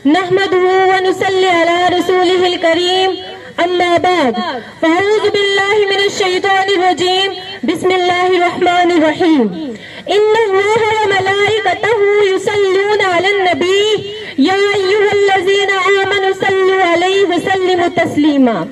نحمده ونصلي على رسوله الكريم أما بعد فأعوذ بالله من الشيطان الرجيم بسم الله الرحمن الرحيم إن الله وملائكته يصلون على النبي يا أيها الذين آمنوا صلوا عليه وسلموا تسليما.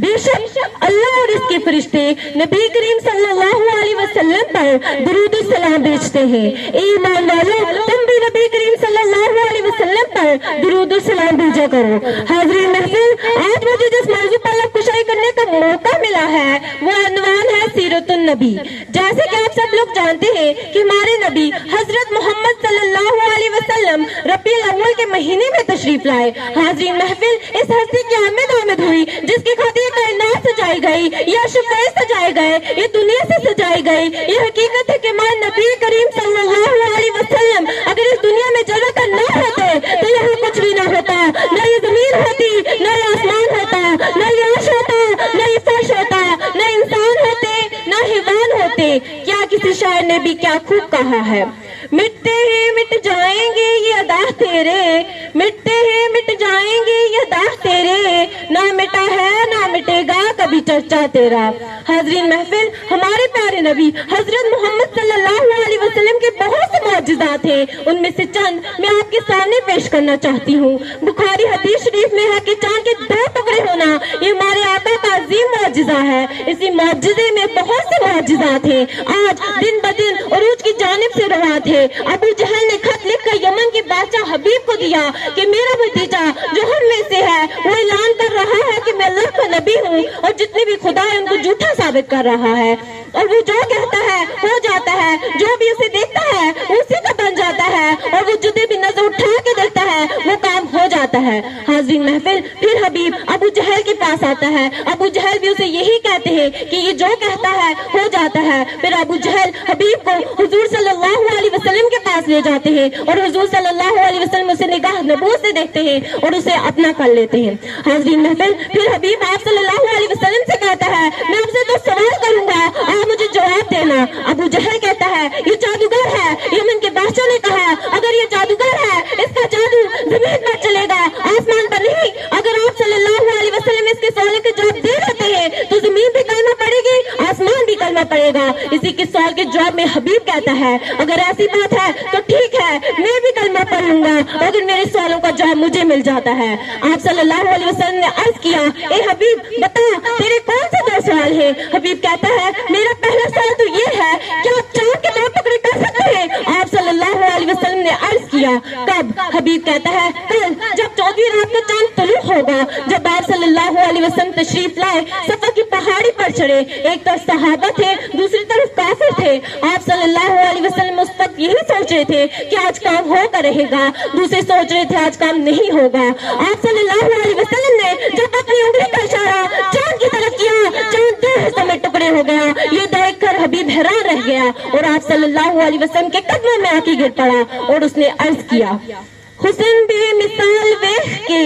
بے شک اللہ اور اس کے فرشتے نبی کریم صلی اللہ علیہ وسلم پر درود و سلام بھیجتے ہیں. ایمان والو تم بھی نبی کریم صلی اللہ علیہ وسلم پر درود و سلام بھیجا کرو. حاضرین محفل، آج مجھے جس موضوع پر کشائی کرنے کا موقع ملا ہے وہ عنوان ہے سیرت النبی. جیسے کہ آپ سب لوگ جانتے ہیں کہ ہمارے نبی حضرت محمد صلی اللہ علیہ وسلم ربیع الاول کے مہینے میں تشریف لائے. حاضرین محفل، اس ہستی کی آمد ہوئی جس کی خاطر کائنات سجائی گئی، یہ شفاعی سجائے گئے، یہ دنیا سے سجائی گئی. یہ حقیقت ہے کہ ہمارے نبی کریم صلی اللہ علیہ وسلم اگر اس دنیا میں جگہ کا نہ ہوتے تو یہاں کچھ بھی نہ ہوتا، نہ یہ زمین ہوتی، نہ یہ آسمان ہوتا، نہ یہ عرش ہوتا، نہ یہ فرش ہوتا، نہ انسان ہوتے، نہ حیوان ہوتے. کیا کسی شاعر نے بھی کیا خوب کہا ہے، مٹتے ہی مٹ جائیں گے یہ ادا تیرے، مٹتے ہی مٹ جائیں گے یہ ادا تیرے، نہ مٹا ہے نہ مٹے گا کبھی چرچا تیرا. حاضرین محفل، ہمارے پیارے نبی حضرت محمد صلی اللہ علیہ وسلم کے بہت سے معجزات ہیں. ان میں سے چند میں آپ کے سامنے پیش کرنا چاہتی ہوں. بخاری حدیث شریف میں ہے کہ چاند کے 2 ٹکڑے ہونا یہ ہمارے آقا کا عظیم معجزہ ہے. اسی معجزے میں بہت سے معجزات ہیں. آج دن بدن عروج کی جانب سے روا تھے. ابو جہل نے خط لکھ کر یمن کے بادشاہ حبیب کو دیا کہ میرا بھتیجا جو ہم میں سے ہے وہ اعلان کر رہا ہے کہ میں اللہ کا نبی ہوں اور جتنے بھی خدا ہیں ان کو جھوٹا ثابت کر رہا ہے، اور وہ جو کہتا ہے ہو جاتا ہے، جو بھی اسے دیکھتا ہے اسی کا بن جاتا ہے، اور وہ جدے بھی نظر اٹھا کے دیکھتا ہے وہ کام ہو جاتا ہے. حاضرین محفل، پھر حبیب ابو جہل کے پاس آتا ہے. ابو جہل بھی اسے یہی کہتے ہیں کہ یہ جو کہتا ہے ہو جاتا ہے. پھر ابو جہل حبیب کو حضور صلی اللہ علیہ وسلم کے پاس لے جاتے ہیں اور حضور صلی اللہ علیہ وسلم اسے نگاہ نبوت سے دیکھتے ہیں اور اسے اپنا کر لیتے ہیں. حاضرین محفل، پھر حبیب آپ صلی اللہ علیہ وسلم سے کہتا ہے میں آپ سے تو سوال کروں گا، آپ مجھے جواب دینا. ابو جہل کہتا ہے یہ جادوگر ہے. یمن کے بادشاہ نے کہا اگر یہ جادوگر ہے اس کا جادو زمین پر چلے گا، آسمان پر نہیں. اگر آپ صلی اللہ علیہ وسلم اس کے سوال کے جواب دے دیتے ہیں تو زمین بھی کلمہ پڑے گی، آسمان بھی کلمہ پڑے گا. اسی کے سوال کے جواب میں حبیب کہتا ہے اگر ایسی بات ہے تو ٹھیک ہے میں بھی کلمہ پڑھ لوں گا اگر میرے سوالوں کا جواب مجھے مل جاتا ہے. آپ صلی اللہ علیہ وسلم نے عرض کیا اے حبیب بتا تیرے کون سے 2 سوال ہیں؟ حبیب کہتا ہے میرا پہلا سوال تو یہ ہے کہ آپ چاند کے 2 ٹکڑے کر سکتے ہیں؟ آپ صلی اللہ علیہ وسلم نے عرض کیا کب؟ حبیب کہتا ہے کل جب 14ویں رات کو چاند طلوع ہوگا. جب آپ صلی اللہ علیہ وسلم تشریف لائے صفا کی پہاڑی پر چڑھے، ایک طرف صحابہ تھے دوسری طرف کافر تھے. آپ صلی اللہ علیہ وسلم اس وقت یہی سوچ رہے تھے کہ آج کام ہو کر رہے گا، دوسرے سوچ رہے تھے آج کام نہیں ہوگا. آپ صلی اللہ علیہ وسلم نے جب اپنی انگلی کا اشارہ چاند کی طرف کیا چاند 2 حصوں میں ٹکڑے ہو گیا. یہ دیکھ کر حبیب حیران رہ گیا اور آپ صلی اللہ علیہ وسلم کے قدموں میں آ کے گر پڑا اور اس نے عرض کیا حسن بے مثال ویکھ کے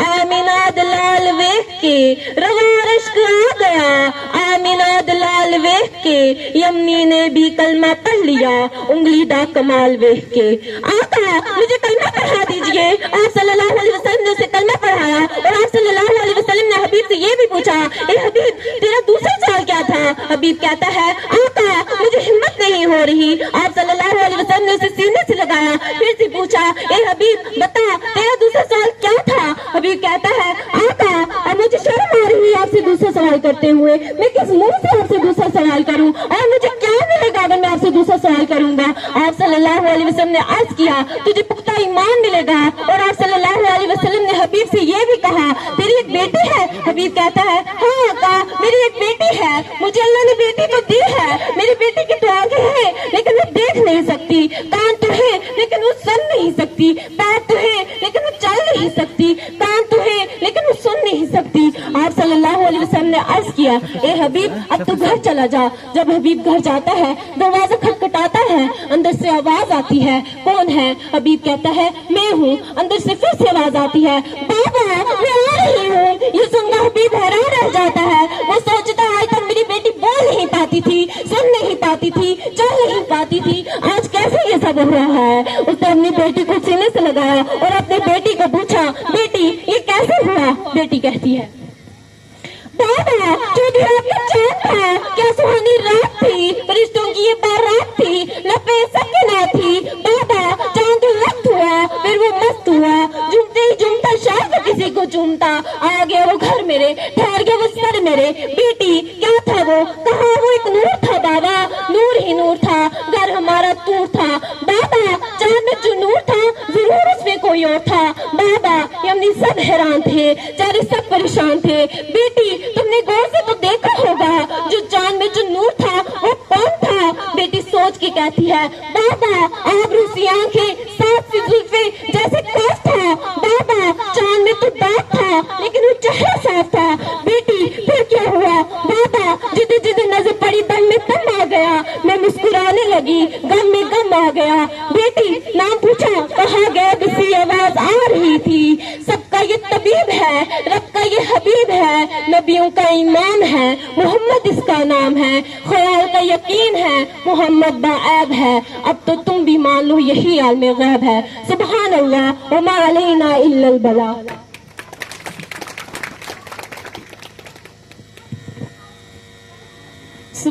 آمینہ دلال ویکھ کے روا رشک آ گیا، آمینہ دلال ویکھ کے یمنی نے بھی کلمہ پڑھ لیا انگلی دا کمال ویکھ کے. آقا مجھے کلمہ پڑھا دیجئے. آپ صلی اللہ علیہ وسلم نے اسے کلمہ پڑھایا اور آپ صلی اللہ علیہ وسلم نے حبیب سے یہ بھی پوچھا اے حبیب تیرا دوسرا سوال کیا تھا؟ حبیب کہتا ہے آقا مجھے ہمت نہیں ہو رہی. آپ صلی اللہ علیہ وسلم نے اسے سینے سے لگایا پھر سے پوچھا اے حبیب بتا تیرا دوسرا سوال کیا تھا؟ حبیب کہتا ہے آقا اب مجھے شرم آ رہی ہے آپ سے دوسرا سوال کرتے ہوئے، میں کس منہ سے آپ سے دوسرا سوال کروں اور مجھے کیا ملے گا اگر میں آپ سے دوسرا سوال کروں گا؟ آپ صلی اللہ علیہ وسلم نے عرض کیا تجھے پختہ ایمان ملے گا. اور آپ صلی اللہ علیہ وسلم نے حبیب سے یہ بھی کہا تیری ایک بیٹی ہے؟ حبیب کہتا ہے ہاں آقا میری ایک بیٹی ہے، مجھے اللہ نے بیٹی تو دی ہے. میری بیٹی کی تو آنکھیں ہیں لیکن وہ دیکھ نہیں سکتی، کان تو ہے لیکن وہ سن نہیں سکتی، پیر تو ہے لیکن وہ چل نہیں سکتی، کان تو ہے لیکن وہ سن نہیں سکتی. آپ صلی اللہ علیہ وسلم نے عرض کیا اے حبیب اب تو گھر چلا جا. جب حبیب گھر جاتا ہے دروازہ کھٹکھٹاتا ہے، اندر سے آواز آتی ہے کون ہے؟ حبیب کہتا ہے میں ہوں. اندر سے پھر سے آواز آتی ہے بابا میں آ رہی ہوں. یہ سن کر حبیب حیران رہ جاتا ہے، وہ سوچتا ہے آج تک میری بیٹی بول نہیں پاتی تھی, سن نہیں پاتی تھی, چل نہیں پاتی تھی. آج کیسے یہ سب ہو رہا ہے؟ اس نے اپنی بیٹی کو سینے سے لگایا اور اپنی بیٹی کو پوچھا, بیٹی یہ کیسے ہوا؟ بیٹی کہتی ہے, بابا چودہ رات کا چاند تھا, کیا سہانی رات تھی, فرشتوں کی یہ بارات تھی, لبے سکینہ تھی. بابا چاند وقت ہوا, پھر وہ مست ہوا, جمتے ہی جمتا شاید کسی کو چومتا, آ گیا وہ گھر میرے, ٹھہر گیا وہ سر میرے. بیٹی کیا تھا وہ؟ کہاں وہ ایک نور تھا بابا, نور ہی نور تھا, گھر ہمارا دور تھا. بابا چاند میں جو نور تھا ضرور اس میں کوئی اور تھا. بابا یمنی سب حیران تھے, چارے سب پریشان تھے. بیٹی تم نے غور سے تو دیکھا ہوگا جو چاند میں جو نور تھا وہ کون تھا؟ بیٹی سوچ کے کہتی ہے, بابا آبرو سی آنکھیں, سات سی زلفیں, جیسے کاف تھا. بابا چاند میں تو داغ تھا لیکن وہ چہرہ صاف تھا. بیٹی پھر کیا ہوا؟ بابا جدے جدے نظر پڑی دم میں دم آ گیا, میں مسکرانے لگی, غم میں غم آ گیا. بیٹی نام پوچھا, کہا گیا کسی آواز آ رہی تھی, سب کا یہ طبیب ہے, رب کا یہ حبیب ہے, نبیوں کا امام ہے, محمد اس کا نام ہے, خیال کا یقین ہے, محمد باعیب ہے. اب تو تم بھی مان لو یہی عالم غیب ہے. سبحان اللہ وما علینا الا البلاغ.